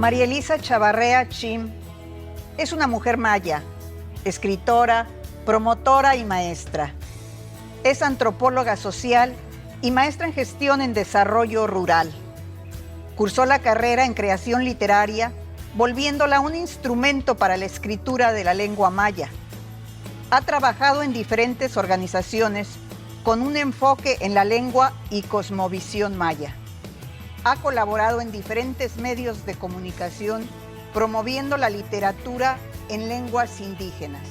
María Elisa Chavarrea Chim es una mujer maya, escritora, promotora y maestra. Es antropóloga social y maestra en gestión en desarrollo rural. Cursó la carrera en creación literaria, volviéndola un instrumento para la escritura de la lengua maya. Ha trabajado en diferentes organizaciones con un enfoque en la lengua y cosmovisión maya. Ha colaborado en diferentes medios de comunicación promoviendo la literatura en lenguas indígenas.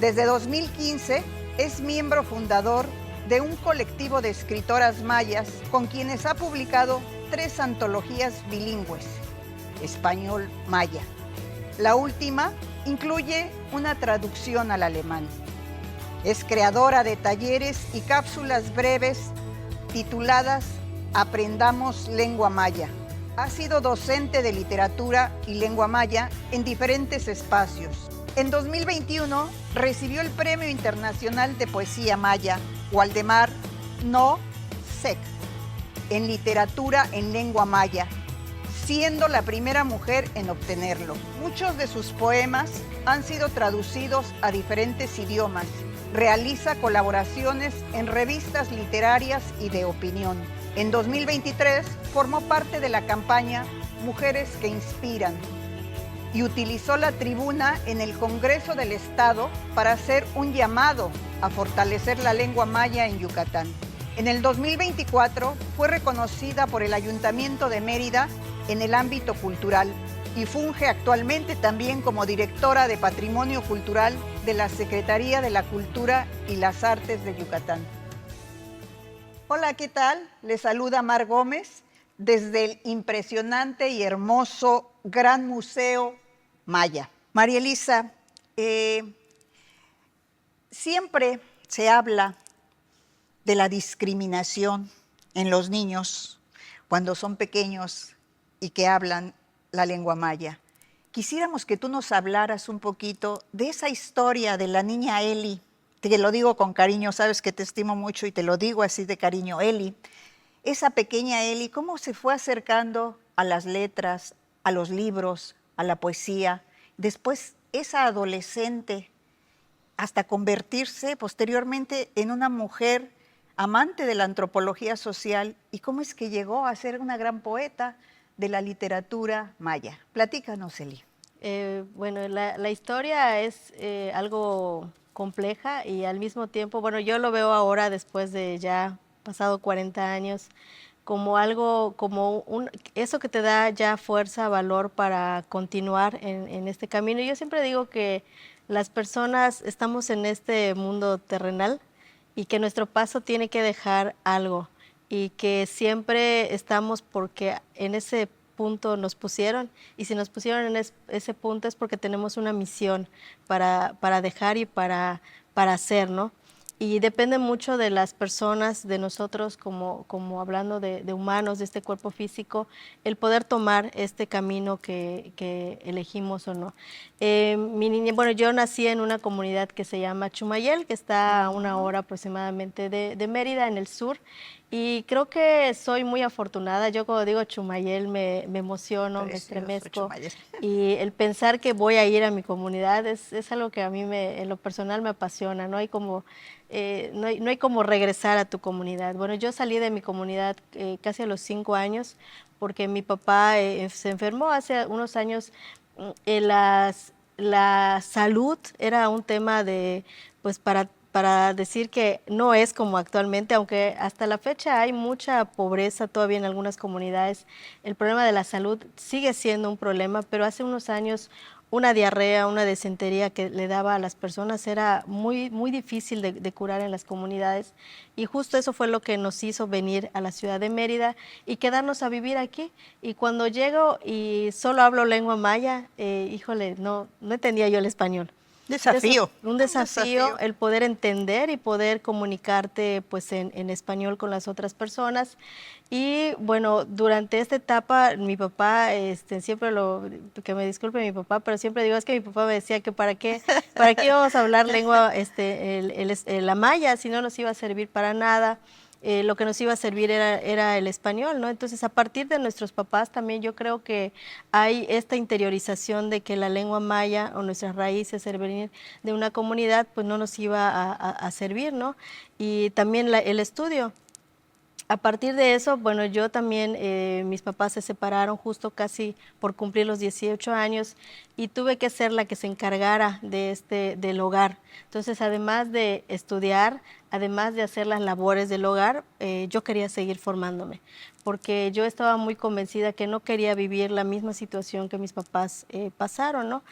Desde 2015 es miembro fundador de un colectivo de escritoras mayas con quienes ha publicado 3 antologías bilingües, español-maya. La última incluye una traducción al alemán. Es creadora de talleres y cápsulas breves tituladas Aprendamos Lengua Maya. Ha sido docente de literatura y lengua maya en diferentes espacios. En 2021 recibió el Premio Internacional de Poesía Maya Waldemar No Sec en literatura en lengua maya, siendo la primera mujer en obtenerlo. Muchos de sus poemas han sido traducidos a diferentes idiomas. Realiza colaboraciones en revistas literarias y de opinión. En 2023 formó parte de la campaña Mujeres que Inspiran y utilizó la tribuna en el Congreso del Estado para hacer un llamado a fortalecer la lengua maya en Yucatán. En el 2024 fue reconocida por el Ayuntamiento de Mérida en el ámbito cultural y funge actualmente también como directora de Patrimonio Cultural de la Secretaría de la Cultura y las Artes de Yucatán. Hola, ¿qué tal? Les saluda Mar Gómez desde el impresionante y hermoso Gran Museo Maya. María Elisa, siempre se habla de la discriminación en los niños cuando son pequeños y que hablan la lengua maya. Quisiéramos que tú nos hablaras un poquito de esa historia de la niña Eli. Te lo digo con cariño, sabes que te estimo mucho y te lo digo así de cariño, Eli. Esa pequeña Eli, ¿cómo se fue acercando a las letras, a los libros, a la poesía? Después, esa adolescente, hasta convertirse posteriormente en una mujer amante de la antropología social. ¿Y cómo es que llegó a ser una gran poeta de la literatura maya? Platícanos, Eli. Bueno, la historia es algo compleja y al mismo tiempo, bueno, yo lo veo ahora después de ya pasado 40 años como algo, eso que te da ya fuerza, valor para continuar en este camino. Yo siempre digo que las personas estamos en este mundo terrenal y que nuestro paso tiene que dejar algo y que siempre estamos porque en ese punto nos pusieron, y si nos pusieron en ese punto es porque tenemos una misión para dejar y para hacer, ¿no? Y depende mucho de las personas, de nosotros como hablando de humanos, de este cuerpo físico, el poder tomar este camino que elegimos o no. Mi niña, bueno, yo nací en una comunidad que se llama Chumayel, que está a 1 hora aproximadamente de Mérida, en el sur, y creo que soy muy afortunada. Yo cuando digo Chumayel me emociono, me estremezco, y el pensar que voy a ir a mi comunidad es algo que a mí en lo personal me apasiona. No hay como regresar a tu comunidad. Bueno, yo salí de mi comunidad casi a los 5 años porque mi papá se enfermó hace unos años. La salud era un tema pues para decir que no es como actualmente, aunque hasta la fecha hay mucha pobreza todavía en algunas comunidades. El problema de la salud sigue siendo un problema, pero hace unos años una diarrea, una disentería que le daba a las personas era muy, muy difícil de curar en las comunidades, y justo eso fue lo que nos hizo venir a la ciudad de Mérida y quedarnos a vivir aquí. Y cuando llego y solo hablo lengua maya, híjole, no entendía yo el español. Desafío. Un desafío el poder entender y poder comunicarte pues en español con las otras personas. Y bueno, durante esta etapa mi papá, siempre que me disculpe mi papá, pero siempre digo, es que mi papá me decía que para qué íbamos a hablar lengua, la maya, si no nos iba a servir para nada. lo que nos iba a servir era el español, ¿no? Entonces, a partir de nuestros papás también yo creo que hay esta interiorización de que la lengua maya o nuestras raíces, el venir de una comunidad, pues no nos iba a servir, ¿no? Y también el estudio. A partir de eso, bueno, yo también, mis papás se separaron justo casi por cumplir los 18 años y tuve que ser la que se encargara del hogar. Entonces, además de estudiar, además de hacer las labores del hogar, yo quería seguir formándome, porque yo estaba muy convencida que no quería vivir la misma situación que mis papás pasaron, ¿no?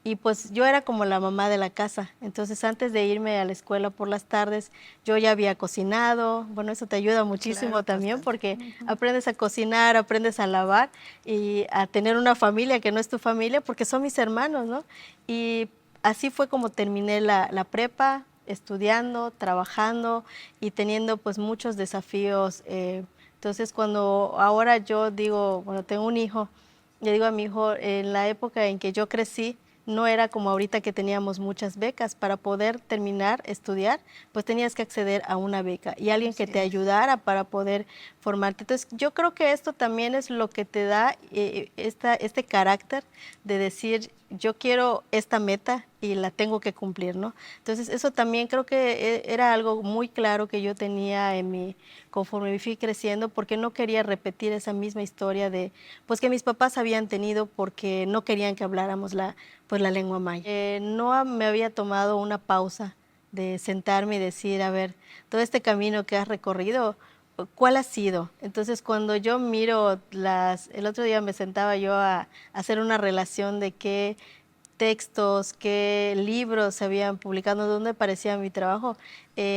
Y pues yo era como la mamá de la casa, entonces antes de irme a la escuela por las tardes, yo ya había cocinado, bueno, eso te ayuda muchísimo Claro, también bastante. porque aprendes a cocinar, aprendes a lavar y a tener una familia que no es tu familia porque son mis hermanos, ¿no? Y así fue como terminé la prepa, estudiando, trabajando y teniendo pues muchos desafíos. Entonces cuando ahora yo digo, bueno, tengo un hijo, le digo a mi hijo, en la época en que yo crecí, no era como ahorita que teníamos muchas becas. Para poder terminar, estudiar, pues tenías que acceder a una beca y alguien que Así te es. ayudara para poder formarte. Entonces, yo creo que esto también es lo que te da este carácter de decir, yo quiero esta meta y la tengo que cumplir, ¿no? Entonces, eso también creo que era algo muy claro que yo tenía en mi, conforme fui creciendo, porque no quería repetir esa misma historia de, pues que mis papás habían tenido porque no querían que habláramos pues la lengua maya. No me había tomado una pausa de sentarme y decir, a ver, todo este camino que has recorrido, ¿cuál ha sido? Entonces, cuando yo miro el otro día me sentaba yo a hacer una relación de qué textos, qué libros se habían publicado, dónde aparecía mi trabajo,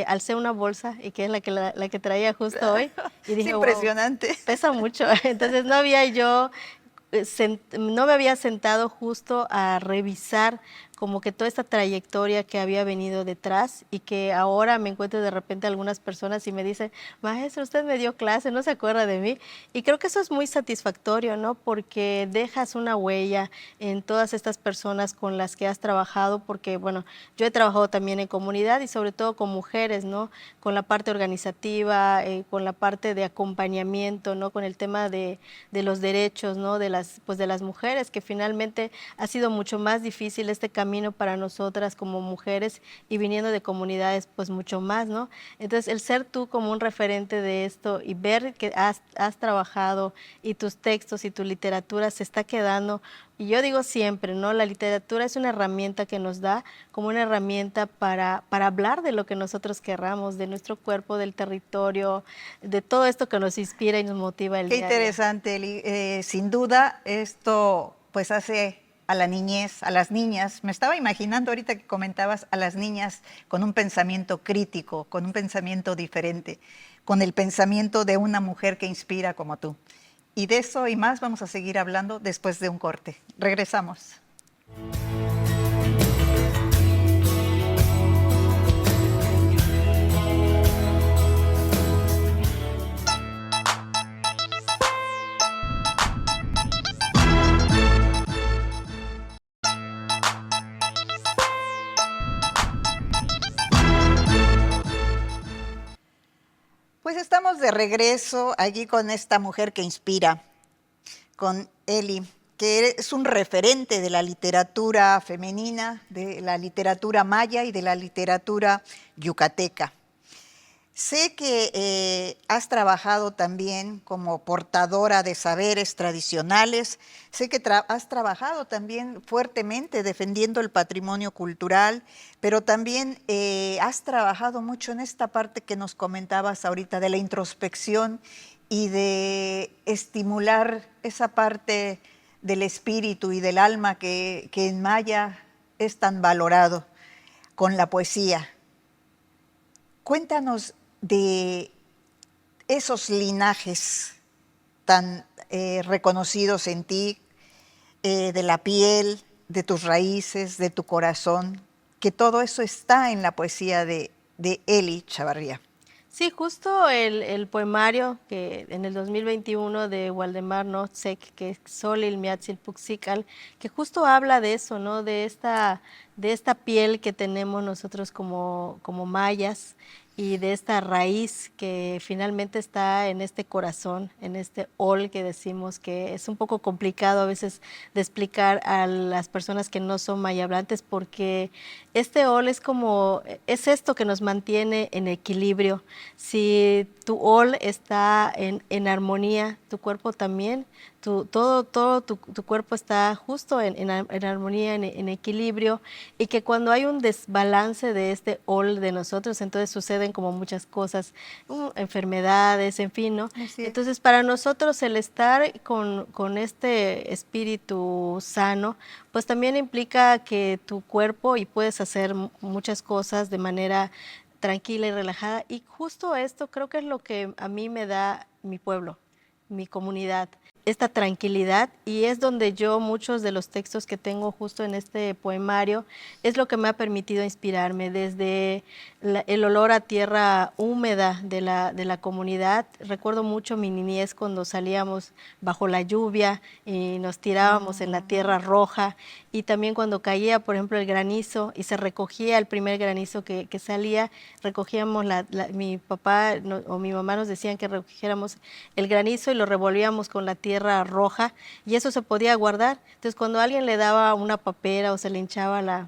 alcé una bolsa y que es la que traía justo hoy y Es dije, wow, impresionante. pesa mucho. Entonces no había yo no me había sentado justo a revisar como que toda esta trayectoria que había venido detrás y que ahora me encuentro de repente algunas personas y me dicen, maestro, usted me dio clase, no se acuerda de mí. Y creo que eso es muy satisfactorio, ¿no? Porque dejas una huella en todas estas personas con las que has trabajado, porque, bueno, yo he trabajado también en comunidad y sobre todo con mujeres, ¿no? Con la parte organizativa, con la parte de acompañamiento, ¿no? Con el tema de los derechos, ¿no? Pues de las mujeres, que finalmente ha sido mucho más difícil este camino para nosotras como mujeres y viniendo de comunidades, pues mucho más, ¿no? Entonces, el ser tú como un referente de esto y ver que has trabajado y tus textos y tu literatura se está quedando. Y yo digo siempre, ¿no? La literatura es una herramienta que nos da como una herramienta para hablar de lo que nosotros querramos, de nuestro cuerpo, del territorio, de todo esto que nos inspira y nos motiva el Qué día a día. interesante, Eli. Sin duda, esto pues hace a la niñez, a las niñas. Me estaba imaginando ahorita que comentabas a las niñas con un pensamiento crítico, con un pensamiento diferente, con el pensamiento de una mujer que inspira como tú. Y de eso y más vamos a seguir hablando después de un corte. Regresamos. Pues estamos de regreso aquí con esta mujer que inspira, con Eli, que es un referente de la literatura femenina, de la literatura maya y de la literatura yucateca. Sé que has trabajado también como portadora de saberes tradicionales, sé que has trabajado también fuertemente defendiendo el patrimonio cultural, pero también has trabajado mucho en esta parte que nos comentabas ahorita de la introspección y de estimular esa parte del espíritu y del alma que en maya es tan valorado con la poesía. Cuéntanos de esos linajes tan reconocidos en ti, de la piel, de tus raíces, de tu corazón, que todo eso está en la poesía de Eli Chavarría. Sí, justo el poemario que en el 2021 de Waldemar Notzek, que es Solil Miatzil Puxical, que justo habla de eso, ¿no? De esta piel que tenemos nosotros como mayas y de esta raíz que finalmente está en este corazón, en este ol que decimos, que es un poco complicado a veces de explicar a las personas que no son mayablantes, porque este ol es como, es esto que nos mantiene en equilibrio. Si tu ol está en armonía, tu cuerpo también, todo tu cuerpo está justo en armonía, en equilibrio, y que cuando hay un desbalance de este ol de nosotros, entonces suceden como muchas cosas, enfermedades, en fin, ¿no? Así es. Entonces, para nosotros el estar con este espíritu sano, pues también implica que tu cuerpo y puedes hacer muchas cosas de manera tranquila y relajada. Y justo esto creo que es lo que a mí me da mi pueblo, mi comunidad, esta tranquilidad, y es donde yo muchos de los textos que tengo justo en este poemario es lo que me ha permitido inspirarme desde el olor a tierra húmeda de la comunidad. Recuerdo mucho mi niñez cuando salíamos bajo la lluvia y nos tirábamos en la tierra roja, y también cuando caía, por ejemplo, el granizo y se recogía el primer granizo que salía, recogíamos, mi papá o mi mamá nos decían que recogiéramos el granizo y lo revolvíamos con la tierra roja, y eso se podía guardar. Entonces, cuando alguien le daba una papera o se le hinchaba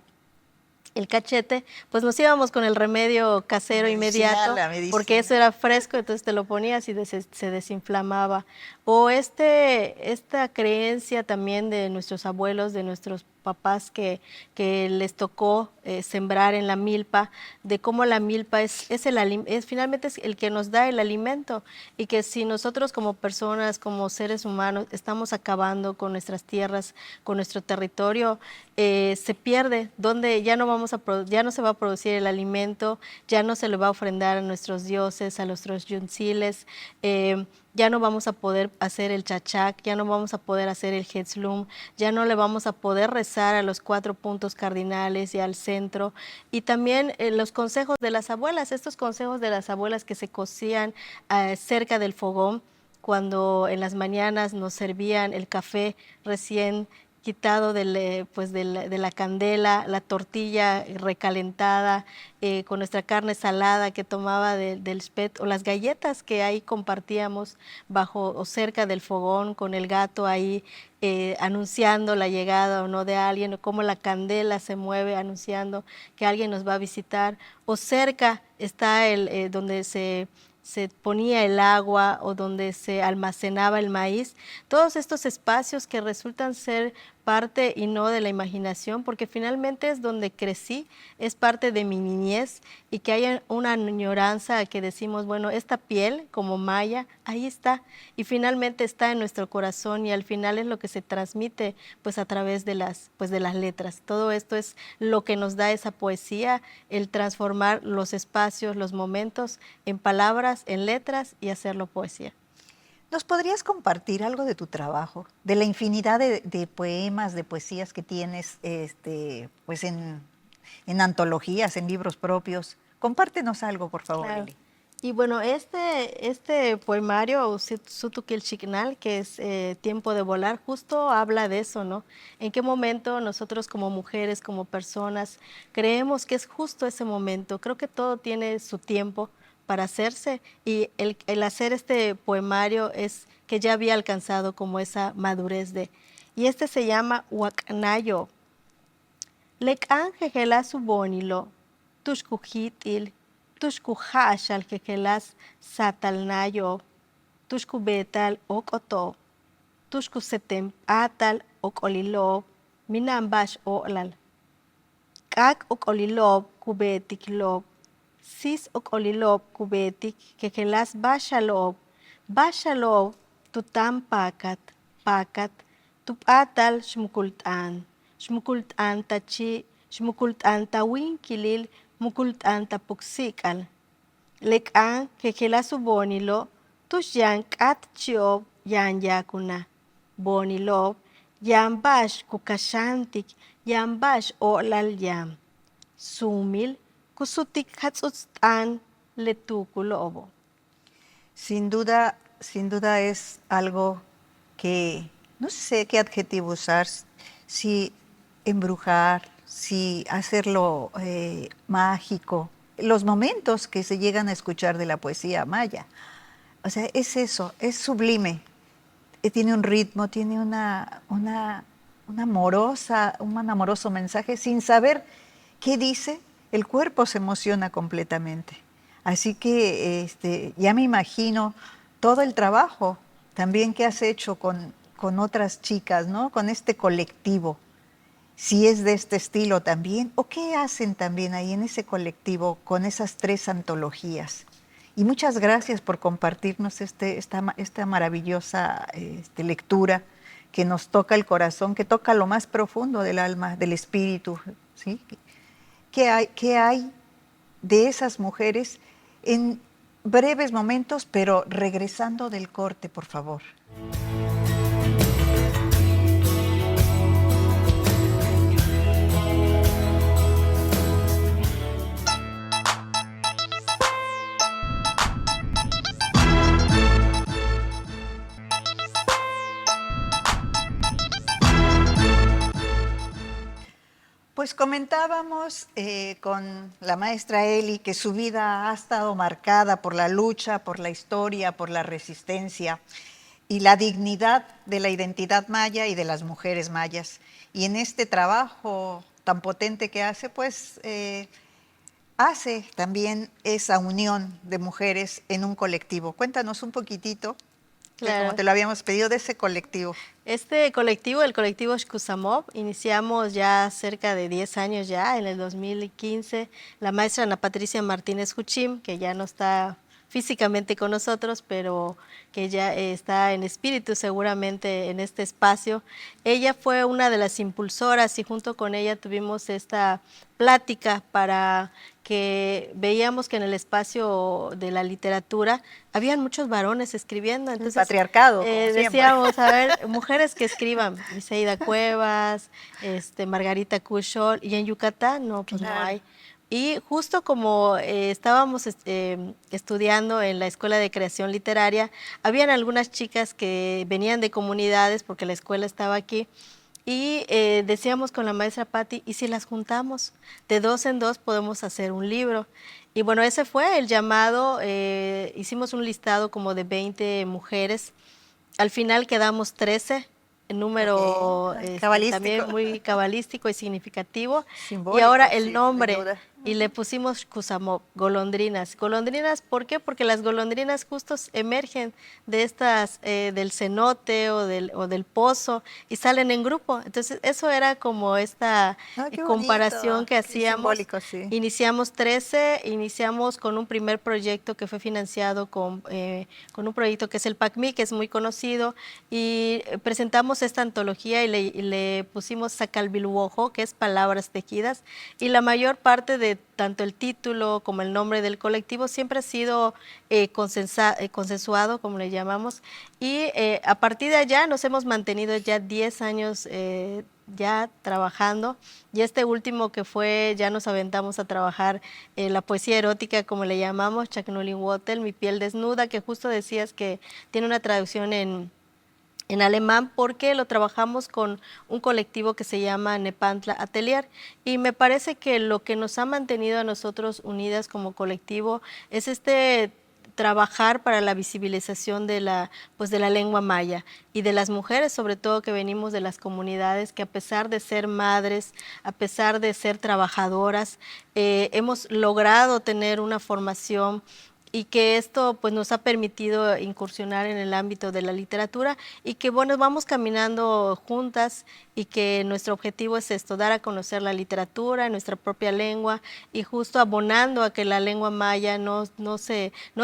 el cachete, pues nos íbamos con el remedio casero Medicinal, inmediato, la porque medicina. eso era fresco, entonces te lo ponías y se desinflamaba. O esta creencia también de nuestros abuelos, de nuestros papás que les tocó sembrar en la milpa, de cómo la milpa finalmente es el que nos da el alimento, y que si nosotros como personas, como seres humanos, estamos acabando con nuestras tierras, con nuestro territorio, se pierde, donde ya no ya no se va a producir el alimento, ya no se le va a ofrendar a nuestros dioses, a nuestros yunziles, ya no vamos a poder hacer el chachac, ya no vamos a poder hacer el Hetzlum, ya no le vamos a poder rezar a los 4 puntos cardinales y al centro. Y también los consejos de las abuelas, estos consejos de las abuelas que se cocían cerca del fogón, cuando en las mañanas nos servían el café recién quitado pues de la candela, la tortilla recalentada, con nuestra carne salada que tomaba del spet, o las galletas que ahí compartíamos bajo o cerca del fogón con el gato ahí, anunciando la llegada o no de alguien, o cómo la candela se mueve anunciando que alguien nos va a visitar, o cerca está donde se ponía el agua o donde se almacenaba el maíz, todos estos espacios que resultan ser parte y no de la imaginación, porque finalmente es donde crecí, es parte de mi niñez, y que haya una añoranza que decimos, bueno, esta piel como maya, ahí está, y finalmente está en nuestro corazón, y al final es lo que se transmite pues a través de de las letras. Todo esto es lo que nos da esa poesía, el transformar los espacios, los momentos en palabras, en letras, y hacerlo poesía. ¿Nos podrías compartir algo de tu trabajo, de la infinidad de poemas, de poesías que tienes pues en antologías, en libros propios? Compártenos algo, por favor, Claro. Eli. Y bueno, este poemario, Sutukilchiknal, que es Tiempo de volar, justo habla de eso, ¿no? En qué momento nosotros como mujeres, como personas, creemos que es justo ese momento. Creo que todo tiene su tiempo para hacerse, y el hacer este poemario es que ya había alcanzado como esa madurez de... Y este se llama Huacnayo. Lek'an jejelasu bonilo, tushkujitil, tushkujashal jejelas satalnayo, tushkubetal okoto, tushkusetem atal okolilob, minambash olal. Kak okolilob kubetik lob, sis okolilob kubetik jejelas bashalob tutam pakat, tupatal shmukultan. Shmukultan tachi, shmukultan tawinkilil, mukultan tapuksikal. Lek'an kekelasu bonilo, tushyan kat chiob yan yakuna. Bonilob, yan bash kukashantik, yan bash olal yam. Sumil, kusutik hatsutstan letukulobo. Sin duda es algo que no sé qué adjetivo usar, si embrujar, si hacerlo mágico, los momentos que se llegan a escuchar de la poesía maya. O sea, es eso, es sublime. Tiene un ritmo, tiene un amoroso mensaje, sin saber qué dice, el cuerpo se emociona completamente. Así que ya me imagino todo el trabajo también que has hecho con otras chicas, ¿no? Con este colectivo, si es de este estilo también, o qué hacen también ahí en ese colectivo con esas 3 antologías. Y muchas gracias por compartirnos esta maravillosa lectura que nos toca el corazón, que toca lo más profundo del alma, del espíritu, ¿sí? ¿Qué hay de esas mujeres en breves momentos, pero regresando del corte, por favor? Pues comentábamos con la maestra Eli que su vida ha estado marcada por la lucha, por la historia, por la resistencia y la dignidad de la identidad maya y de las mujeres mayas. Y en este trabajo tan potente que hace, pues hace también esa unión de mujeres en un colectivo. Cuéntanos un poquitito, como Claro. te lo habíamos pedido, de ese colectivo. Este colectivo, el colectivo Xcusamov, iniciamos ya cerca de 10 años ya, en el 2015, la maestra Ana Patricia Martínez Juchim, que ya no está físicamente con nosotros, pero que ya está en espíritu seguramente en este espacio. Ella fue una de las impulsoras y junto con ella tuvimos esta plática para que veíamos que en el espacio de la literatura habían muchos varones escribiendo. Entonces, el patriarcado, como siempre. Decíamos, a ver, mujeres que escriban, Miseida Cuevas, Margarita Cushol, y en Yucatán, no, pues Claro. no hay. Y justo como estábamos estudiando en la Escuela de Creación Literaria, habían algunas chicas que venían de comunidades, porque la escuela estaba aquí, y decíamos con la maestra Patti, ¿y si las juntamos? De 2 en 2 podemos hacer un libro. Y bueno, ese fue el llamado, hicimos un listado como de 20 mujeres, al final quedamos 13, el número también muy cabalístico y significativo. Simbólico, y ahora sí, el sin nombre, duda. y le pusimos Cusamov, golondrinas. Golondrinas, ¿por qué? Porque las golondrinas justos emergen de estas, del cenote o del pozo y salen en grupo. Entonces, eso era como esta Qué comparación bonito, que qué hacíamos. simbólico, sí. Iniciamos 13, iniciamos con un primer proyecto que fue financiado con un proyecto que es el PACMI, que es muy conocido, y presentamos esta antología y le pusimos Sacalbiluojo, que es palabras tejidas, y la mayor parte de tanto el título como el nombre del colectivo siempre ha sido consensuado, como le llamamos, y a partir de allá nos hemos mantenido ya 10 años ya trabajando, y este último que fue, ya nos aventamos a trabajar la poesía erótica, como le llamamos, Chaknulinwotel, Mi piel desnuda, que justo decías que tiene una traducción en alemán, porque lo trabajamos con un colectivo que se llama Nepantla Atelier, y me parece que lo que nos ha mantenido a nosotros unidas como colectivo es trabajar para la visibilización de la lengua maya y de las mujeres, sobre todo que venimos de las comunidades, que a pesar de ser madres, a pesar de ser trabajadoras, hemos logrado tener una formación y que esto pues nos ha permitido incursionar en el ámbito de la literatura y que bueno, vamos caminando juntas y que nuestro objetivo es esto, dar a conocer la literatura, nuestra propia lengua y justo abonando a que la lengua maya no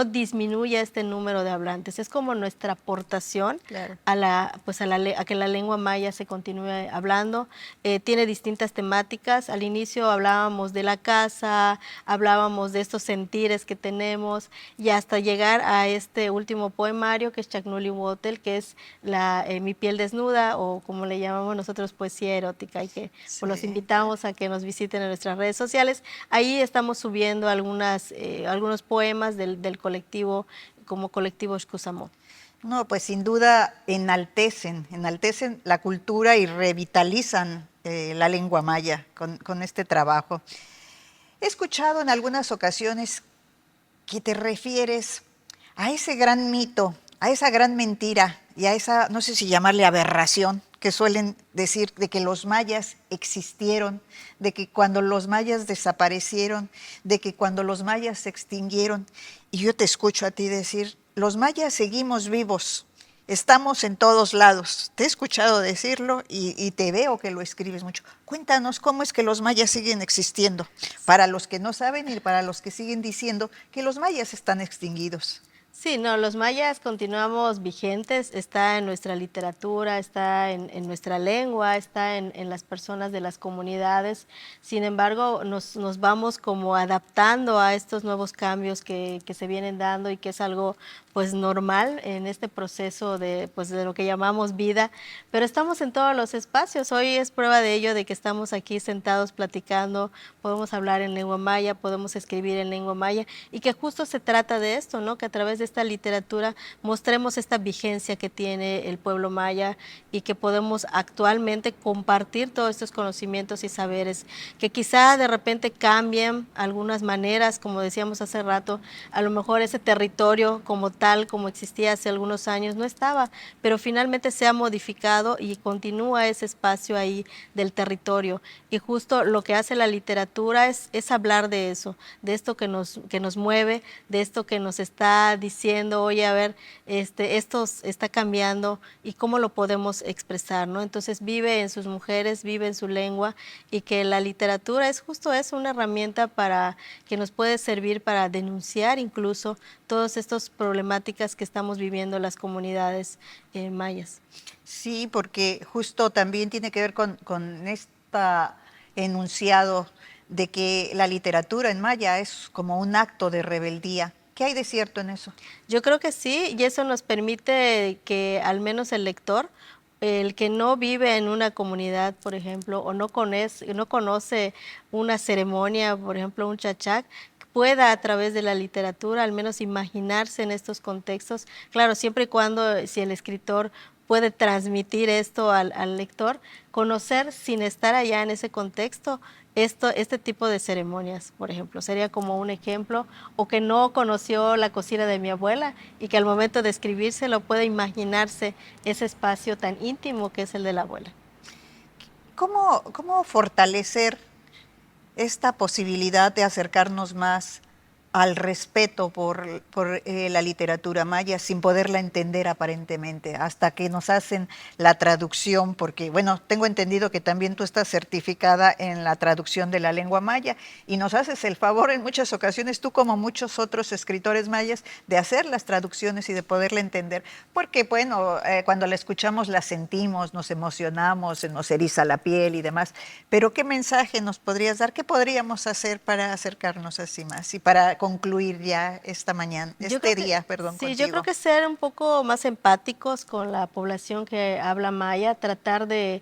disminuya este número de hablantes. Es como nuestra aportación Claro. a que la lengua maya se continúe hablando. Tiene distintas temáticas. Al inicio hablábamos de la casa, hablábamos de estos sentires que tenemos, y hasta llegar a este último poemario que es Chaknulinwotel, que es Mi piel desnuda, o como le llamamos nosotros, poesía erótica, y que pues, los invitamos a que nos visiten en nuestras redes sociales. Ahí estamos subiendo algunos poemas del colectivo, como colectivo Xcusamov. No, pues sin duda enaltecen la cultura y revitalizan la lengua maya con este trabajo. He escuchado en algunas ocasiones que te refieres a ese gran mito, a esa gran mentira y a esa, no sé si llamarle aberración, que suelen decir de que los mayas existieron, de que cuando los mayas desaparecieron, de que cuando los mayas se extinguieron. Y yo te escucho a ti decir, los mayas seguimos vivos, estamos en todos lados. Te he escuchado decirlo y te veo que lo escribes mucho. Cuéntanos cómo es que los mayas siguen existiendo, para los que no saben y para los que siguen diciendo que los mayas están extinguidos. Sí, no, los mayas continuamos vigentes, está en nuestra literatura, está en nuestra lengua, está en las personas de las comunidades. Sin embargo, nos vamos como adaptando a estos nuevos cambios que se vienen dando y que es algo pues normal en este proceso de, pues, de lo que llamamos vida, pero estamos en todos los espacios. Hoy es prueba de ello, de que estamos aquí sentados platicando, podemos hablar en lengua maya, podemos escribir en lengua maya, y que justo se trata de esto, ¿no? Que a través de esta literatura mostremos esta vigencia que tiene el pueblo maya y que podemos actualmente compartir todos estos conocimientos y saberes que quizá de repente cambien algunas maneras, como decíamos hace rato, a lo mejor ese territorio como tal, como existía hace algunos años, no estaba, pero finalmente se ha modificado y continúa ese espacio ahí del territorio. Y justo lo que hace la literatura es hablar de eso, de esto que nos mueve, de esto que nos está diciendo, oye, a ver, esto está cambiando y cómo lo podemos expresar, ¿no? Entonces vive en sus mujeres, vive en su lengua, y que la literatura es justo eso, una herramienta para que nos puede servir para denunciar incluso todas estas problemáticas que estamos viviendo las comunidades mayas. Sí, porque justo también tiene que ver con esta enunciado de que la literatura en maya es como un acto de rebeldía. ¿Qué hay de cierto en eso? Yo creo que sí, y eso nos permite que al menos el lector, el que no vive en una comunidad, por ejemplo, o no conoce una ceremonia, por ejemplo, un chachac, pueda a través de la literatura al menos imaginarse en estos contextos. Claro, siempre y cuando, si el escritor puede transmitir esto al lector, conocer sin estar allá en ese contexto este tipo de ceremonias, por ejemplo, sería como un ejemplo, o que no conoció la cocina de mi abuela y que al momento de escribírselo puede imaginarse ese espacio tan íntimo que es el de la abuela. ¿Cómo fortalecer esta posibilidad de acercarnos más al respeto por la literatura maya sin poderla entender aparentemente, hasta que nos hacen la traducción? Porque, bueno, tengo entendido que también tú estás certificada en la traducción de la lengua maya y nos haces el favor en muchas ocasiones, tú como muchos otros escritores mayas, de hacer las traducciones y de poderla entender, porque, bueno, cuando la escuchamos la sentimos, nos emocionamos, se nos eriza la piel y demás, pero ¿qué mensaje nos podrías dar? ¿Qué podríamos hacer para acercarnos así más y para concluir ya esta mañana, día, perdón, sí, contigo? yo creo que ser un poco más empáticos con la población que habla maya, tratar de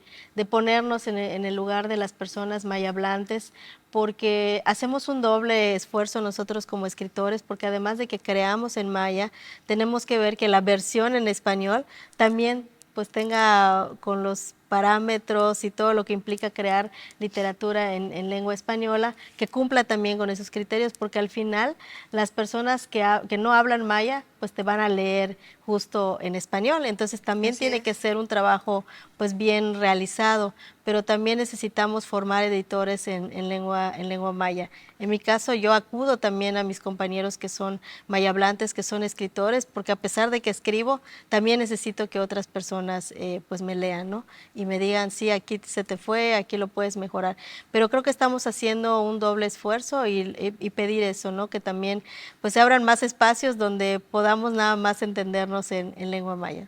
ponernos en el lugar de las personas maya hablantes, porque hacemos un doble esfuerzo nosotros como escritores, porque además de que creamos en maya, tenemos que ver que la versión en español también pues tenga con los parámetros y todo lo que implica crear literatura en lengua española, que cumpla también con esos criterios, porque al final las personas que no hablan maya, pues te van a leer justo en español, entonces también tiene que ser un trabajo pues bien realizado, pero también necesitamos formar editores en lengua maya. En mi caso, yo acudo también a mis compañeros que son mayablantes, que son escritores, porque a pesar de que escribo, también necesito que otras personas pues me lean, ¿no? Y me digan, sí, aquí se te fue, aquí lo puedes mejorar. Pero creo que estamos haciendo un doble esfuerzo y pedir eso, ¿no? Que también pues se abran más espacios donde podamos nada más entendernos en lengua maya.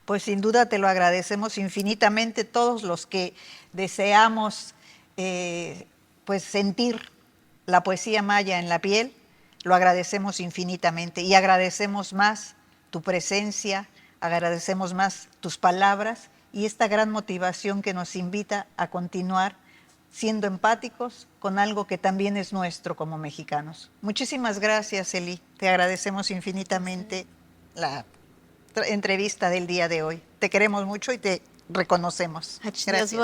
Pues sin duda te lo agradecemos infinitamente todos los que deseamos pues sentir la poesía maya en la piel, lo agradecemos infinitamente y agradecemos más tu presencia, agradecemos más tus palabras y esta gran motivación que nos invita a continuar siendo empáticos con algo que también es nuestro como mexicanos. Muchísimas gracias, Eli. Te agradecemos infinitamente la entrevista del día de hoy. Te queremos mucho y te reconocemos. Gracias.